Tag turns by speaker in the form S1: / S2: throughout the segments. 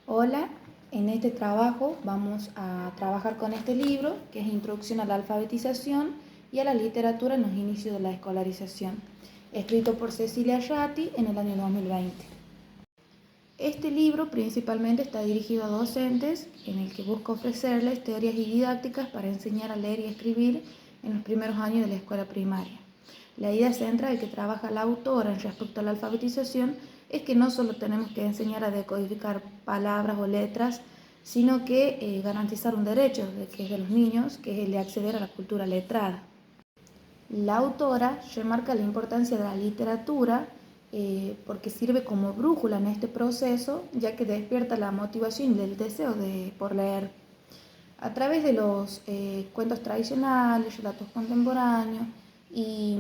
S1: Hola, en este trabajo vamos a trabajar con este libro, que es Introducción a la alfabetización y a la literatura en los inicios de la escolarización, escrito por Cecilia Ratti en el año 2020. Este libro principalmente está dirigido a docentes, en el que busca ofrecerles teorías y didácticas para enseñar a leer y escribir en los primeros años de la escuela primaria. La idea central que trabaja la autora en respecto a la alfabetización es que no solo tenemos que enseñar a decodificar palabras o letras, sino que garantizar un derecho que es de los niños, que es el de acceder a la cultura letrada. La autora remarca la importancia de la literatura porque sirve como brújula en este proceso, ya que despierta la motivación y el deseo por leer. A través de los cuentos tradicionales, relatos contemporáneos y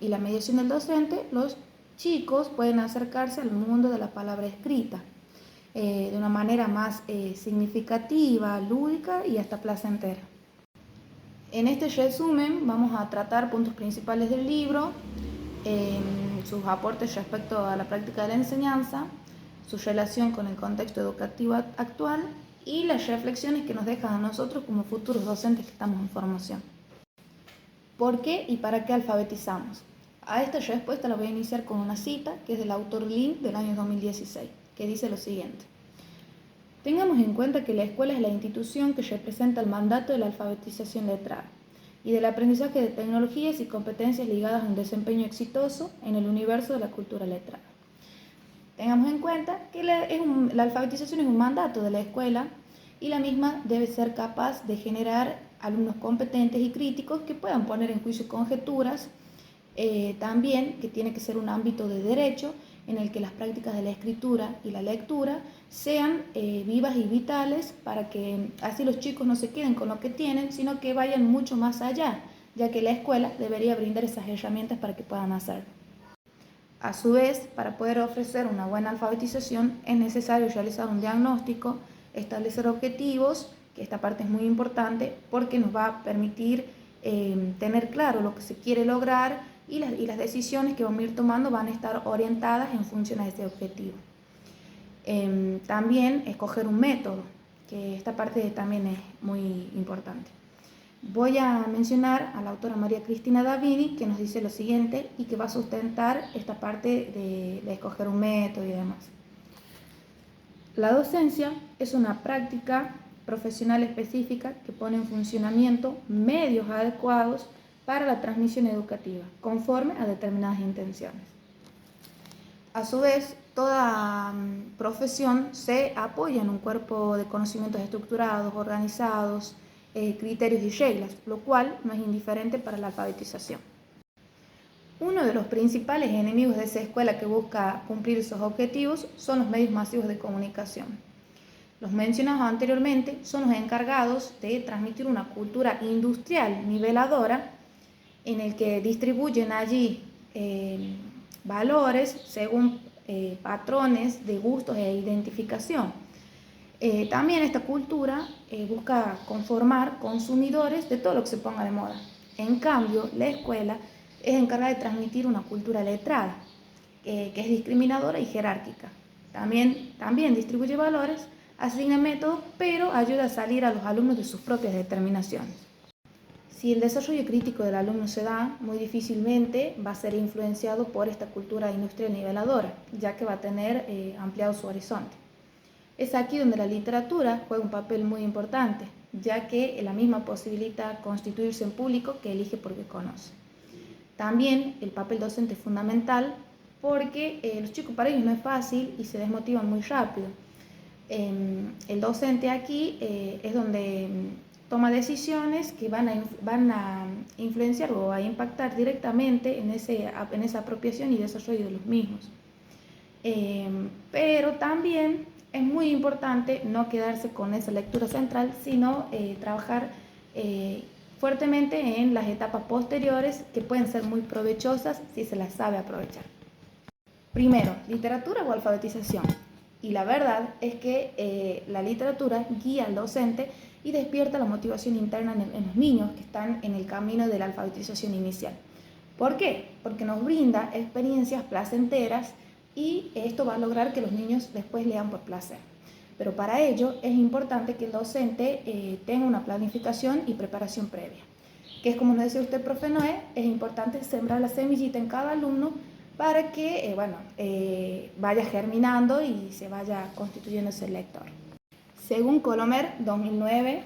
S1: la mediación del docente, los chicos pueden acercarse al mundo de la palabra escrita de una manera más significativa, lúdica y hasta placentera. En este resumen vamos a tratar puntos principales del libro, sus aportes respecto a la práctica de la enseñanza, su relación con el contexto educativo actual y las reflexiones que nos dejan a nosotros como futuros docentes que estamos en formación. ¿Por qué y para qué alfabetizamos? A esta respuesta la voy a iniciar con una cita que es del autor Lin del año 2016, que dice lo siguiente. Tengamos en cuenta que la escuela es la institución que representa el mandato de la alfabetización letrada y del aprendizaje de tecnologías y competencias ligadas a un desempeño exitoso en el universo de la cultura letrada. Tengamos en cuenta que la alfabetización es un mandato de la escuela y la misma debe ser capaz de generar alumnos competentes y críticos que puedan poner en juicio conjeturas, también que tiene que ser un ámbito de derecho en el que las prácticas de la escritura y la lectura sean vivas y vitales para que así los chicos no se queden con lo que tienen, sino que vayan mucho más allá, ya que la escuela debería brindar esas herramientas para que puedan hacerlo. A su vez, para poder ofrecer una buena alfabetización es necesario realizar un diagnóstico, establecer objetivos, que esta parte es muy importante porque nos va a permitir tener claro lo que se quiere lograr y las decisiones que vamos a ir tomando van a estar orientadas en función a ese objetivo. También escoger un método, que esta parte también es muy importante. Voy a mencionar a la autora María Cristina Davini, que nos dice lo siguiente y que va a sustentar esta parte de escoger un método y demás. La docencia es una práctica profesional específica que pone en funcionamiento medios adecuados para la transmisión educativa, conforme a determinadas intenciones. A su vez, toda profesión se apoya en un cuerpo de conocimientos estructurados, organizados, criterios y reglas, lo cual no es indiferente para la alfabetización. Uno de los principales enemigos de esa escuela que busca cumplir esos objetivos son los medios masivos de comunicación. Los mencionados anteriormente son los encargados de transmitir una cultura industrial niveladora en el que distribuyen allí valores según patrones de gustos e identificación. También esta cultura busca conformar consumidores de todo lo que se ponga de moda. En cambio, la escuela es encargada de transmitir una cultura letrada, que es discriminadora y jerárquica. También distribuye valores, asigna métodos, pero ayuda a salir a los alumnos de sus propias determinaciones. Si el desarrollo crítico del alumno se da, muy difícilmente va a ser influenciado por esta cultura industrial niveladora, ya que va a tener ampliado su horizonte. Es aquí donde la literatura juega un papel muy importante, ya que la misma posibilita constituirse en público que elige porque conoce. También el papel docente es fundamental porque los chicos para ellos no es fácil y se desmotivan muy rápido. El docente aquí es donde toma decisiones que van a influenciar o a impactar directamente en esa apropiación y desarrollo de los mismos. Pero también es muy importante no quedarse con esa lectura central, sino trabajar fuertemente en las etapas posteriores que pueden ser muy provechosas si se las sabe aprovechar. Primero, literatura o alfabetización. Y la verdad es que la literatura guía al docente y despierta la motivación interna en los niños que están en el camino de la alfabetización inicial. ¿Por qué? Porque nos brinda experiencias placenteras y esto va a lograr que los niños después lean por placer. pero para ello es importante que el docente tenga una planificación y preparación previa, que es como nos decía usted, profe Noé, es importante sembrar la semillita en cada alumno para que vaya germinando y se vaya constituyendo ese lector. Según Colomer, 2009,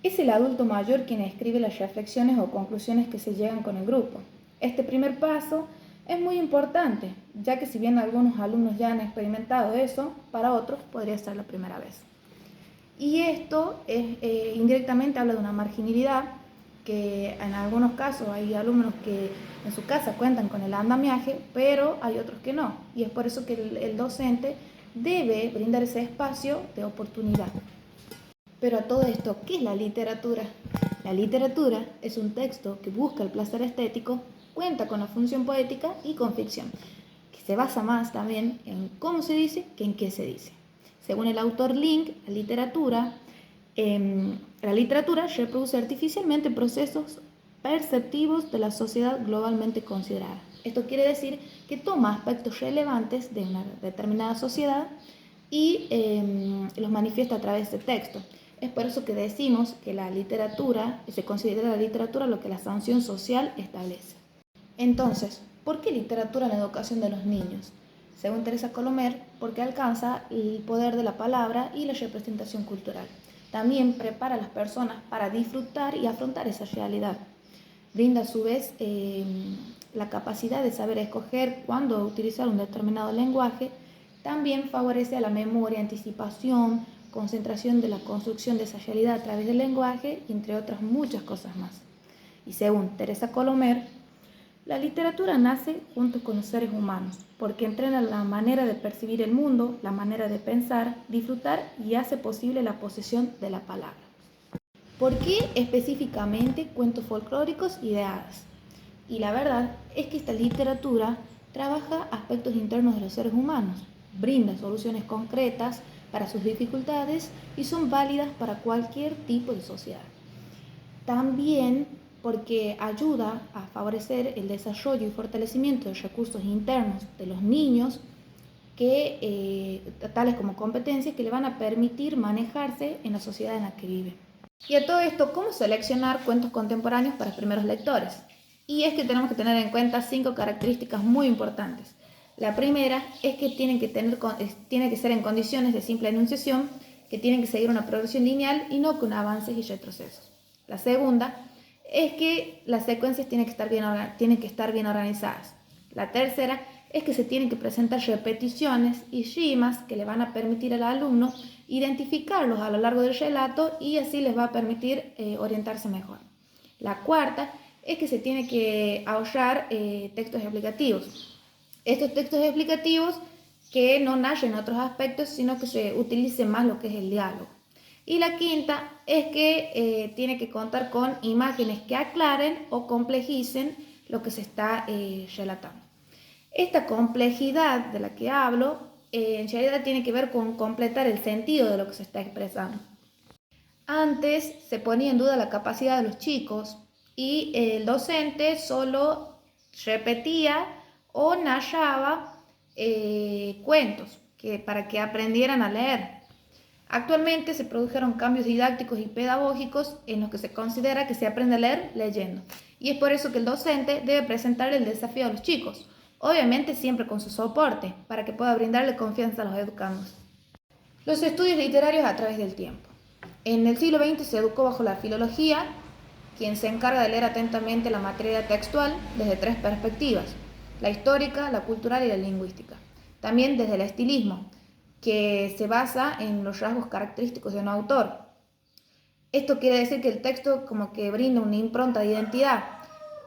S1: es el adulto mayor quien escribe las reflexiones o conclusiones que se llegan con el grupo. Este primer paso es muy importante, ya que si bien algunos alumnos ya han experimentado eso, para otros podría ser la primera vez. Y esto indirectamente habla de una marginalidad, que en algunos casos hay alumnos que en su casa cuentan con el andamiaje, pero hay otros que no. Y es por eso que el docente debe brindar ese espacio de oportunidad. Pero a todo esto, ¿qué es la literatura? La literatura es un texto que busca el placer estético, cuenta con la función poética y con ficción, que se basa más también en cómo se dice que en qué se dice. Según el autor Link, la literatura reproduce artificialmente procesos perceptivos de la sociedad globalmente considerada. Esto quiere decir que toma aspectos relevantes de una determinada sociedad y los manifiesta a través de texto. Es por eso que decimos que la literatura, se considera la literatura lo que la sanción social establece. Entonces, ¿por qué literatura en la educación de los niños? Según Teresa Colomer, porque alcanza el poder de la palabra y la representación cultural. También prepara a las personas para disfrutar y afrontar esa realidad. Brinda a su vez la capacidad de saber escoger cuándo utilizar un determinado lenguaje. También favorece a la memoria, anticipación, concentración de la construcción de esa realidad a través del lenguaje, entre otras muchas cosas más. Y según Teresa Colomer, la literatura nace junto con los seres humanos, porque entrena la manera de percibir el mundo, la manera de pensar, disfrutar y hace posible la posesión de la palabra. ¿Por qué específicamente cuentos folclóricos y de hadas? Y la verdad es que esta literatura trabaja aspectos internos de los seres humanos, brinda soluciones concretas para sus dificultades y son válidas para cualquier tipo de sociedad. También porque ayuda a favorecer el desarrollo y fortalecimiento de recursos internos de los niños, tales como competencias que le van a permitir manejarse en la sociedad en la que vive. Y a todo esto, ¿cómo seleccionar cuentos contemporáneos para primeros lectores? Y es que tenemos que tener en cuenta 5 características muy importantes. La primera es que tiene que ser en condiciones de simple enunciación, que tienen que seguir una progresión lineal y no con avances y retrocesos. La segunda es que las secuencias tienen que estar bien organizadas. La tercera es que se tienen que presentar repeticiones y rimas que le van a permitir al alumno identificarlos a lo largo del relato y así les va a permitir orientarse mejor. La cuarta es que se tiene que ahorrar textos explicativos. Estos textos explicativos que no narren otros aspectos, sino que se utilice más lo que es el diálogo. Y la quinta es que tiene que contar con imágenes que aclaren o complejicen lo que se está relatando. Esta complejidad de la que hablo en realidad tiene que ver con completar el sentido de lo que se está expresando. Antes se ponía en duda la capacidad de los chicos y el docente solo repetía o narraba cuentos para que aprendieran a leer. Actualmente se produjeron cambios didácticos y pedagógicos en los que se considera que se aprende a leer leyendo. Y es por eso que el docente debe presentar el desafío a los chicos, obviamente siempre con su soporte, para que pueda brindarle confianza a los educandos. Los estudios literarios a través del tiempo. En el siglo XX se educó bajo la filología, quien se encarga de leer atentamente la materia textual desde 3 perspectivas: la histórica, la cultural y la lingüística. También desde el estilismo, que se basa en los rasgos característicos de un autor. Esto quiere decir que el texto como que brinda una impronta de identidad.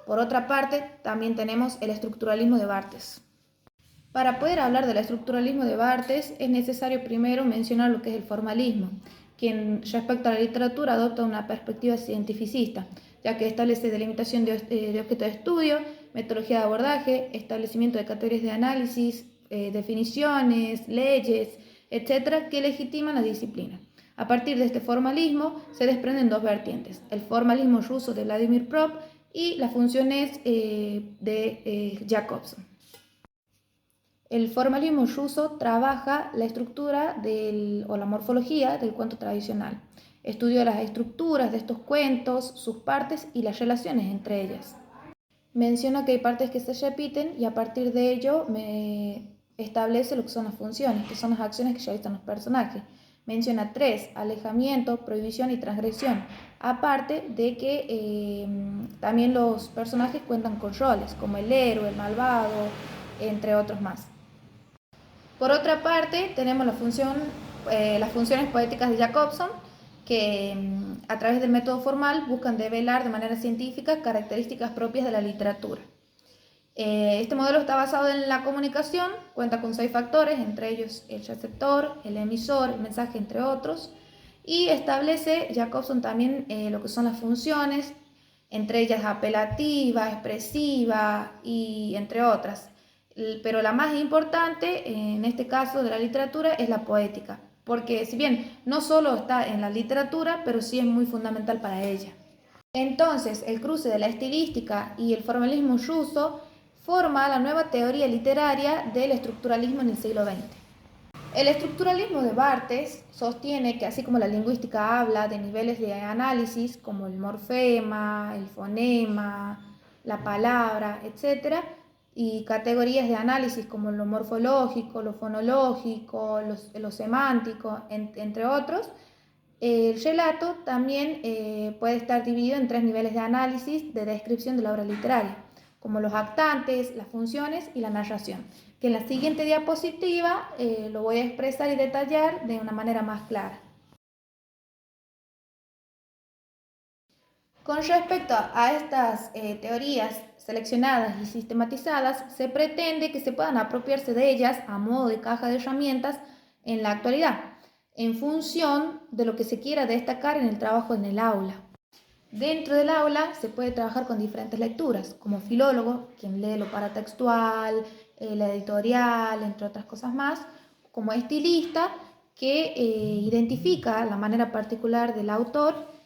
S1: Por otra parte, también tenemos el estructuralismo de Barthes. Para poder hablar del estructuralismo de Barthes es necesario primero mencionar lo que es el formalismo, quien respecto a la literatura adopta una perspectiva cientificista, ya que establece delimitación de objeto de estudio, metodología de abordaje, establecimiento de categorías de análisis, definiciones, leyes, etcétera, que legitiman la disciplina. A partir de este formalismo se desprenden 2 vertientes: el formalismo ruso de Vladimir Prop y las funciones de Jacobson. El formalismo ruso trabaja la estructura o la morfología del cuento tradicional. Estudió las estructuras de estos cuentos, sus partes y las relaciones entre ellas. Menciona que hay partes que se repiten y a partir de ello establece lo que son las funciones, que son las acciones que realizan los personajes. Menciona 3, alejamiento, prohibición y transgresión, aparte de que también los personajes cuentan con roles, como el héroe, el malvado, entre otros más. Por otra parte, tenemos las funciones poéticas de Jacobson, que a través del método formal buscan develar de manera científica características propias de la literatura. Este modelo está basado en la comunicación, cuenta con 6 factores, entre ellos el receptor, el emisor, el mensaje, entre otros, y establece Jacobson también lo que son las funciones, entre ellas apelativa, expresiva y entre otras. Pero la más importante en este caso de la literatura es la poética, porque si bien no solo está en la literatura, pero sí es muy fundamental para ella. Entonces, el cruce de la estilística y el formalismo ruso forma la nueva teoría literaria del estructuralismo en el siglo XX. El estructuralismo de Barthes sostiene que así como la lingüística habla de niveles de análisis como el morfema, el fonema, la palabra, etc., y categorías de análisis como lo morfológico, lo fonológico, lo semántico, entre otros, el relato también puede estar dividido en 3 niveles de análisis de descripción de la obra literaria, como los actantes, las funciones y la narración, que en la siguiente diapositiva lo voy a expresar y detallar de una manera más clara. Con respecto a estas teorías seleccionadas y sistematizadas, se pretende que se puedan apropiarse de ellas a modo de caja de herramientas en la actualidad, en función de lo que se quiera destacar en el trabajo en el aula. Dentro del aula se puede trabajar con diferentes lecturas, como filólogo, quien lee lo paratextual, la editorial, entre otras cosas más, como estilista, que identifica la manera particular del autor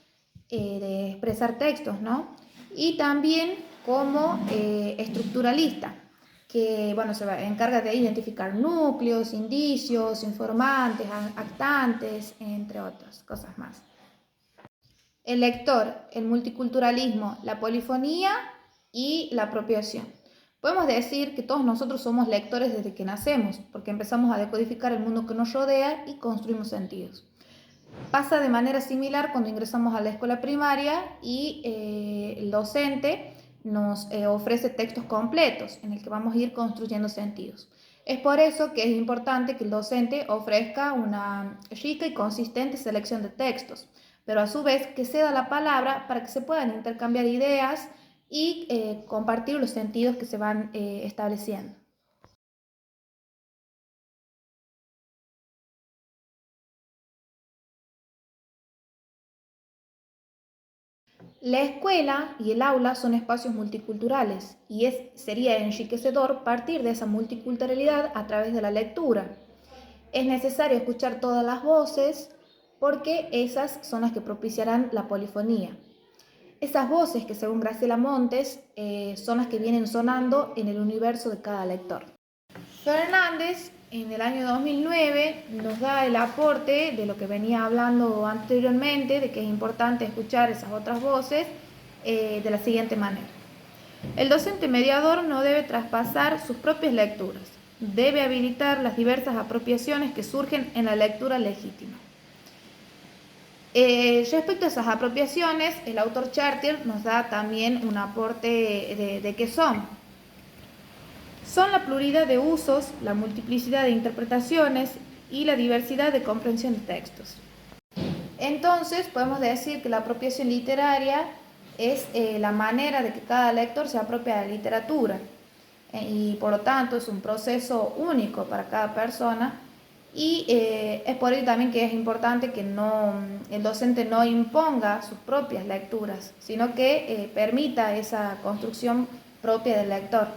S1: de expresar textos, ¿no? Y también como estructuralista, que bueno, se encarga de identificar núcleos, indicios, informantes, actantes, entre otras cosas más. El lector, el multiculturalismo, la polifonía y la apropiación. Podemos decir que todos nosotros somos lectores desde que nacemos, porque empezamos a decodificar el mundo que nos rodea y construimos sentidos. Pasa de manera similar cuando ingresamos a la escuela primaria y el docente nos ofrece textos completos en el que vamos a ir construyendo sentidos. Es por eso que es importante que el docente ofrezca una rica y consistente selección de textos, pero a su vez que ceda la palabra para que se puedan intercambiar ideas y compartir los sentidos que se van estableciendo. La escuela y el aula son espacios multiculturales y sería enriquecedor partir de esa multiculturalidad a través de la lectura. Es necesario escuchar todas las voces porque esas son las que propiciarán la polifonía. Esas voces que según Graciela Montes son las que vienen sonando en el universo de cada lector. Fernández en el año 2009 nos da el aporte de lo que venía hablando anteriormente, de que es importante escuchar esas otras voces de la siguiente manera. El docente mediador no debe traspasar sus propias lecturas, debe habilitar las diversas apropiaciones que surgen en la lectura legítima. Respecto a esas apropiaciones, el autor Chartier nos da también un aporte de qué son. Son la pluralidad de usos, la multiplicidad de interpretaciones y la diversidad de comprensión de textos. Entonces, podemos decir que la apropiación literaria es la manera de que cada lector se apropie de la literatura y por lo tanto es un proceso único para cada persona y es por ello también que es importante que el docente no imponga sus propias lecturas, sino que permita esa construcción propia del lector.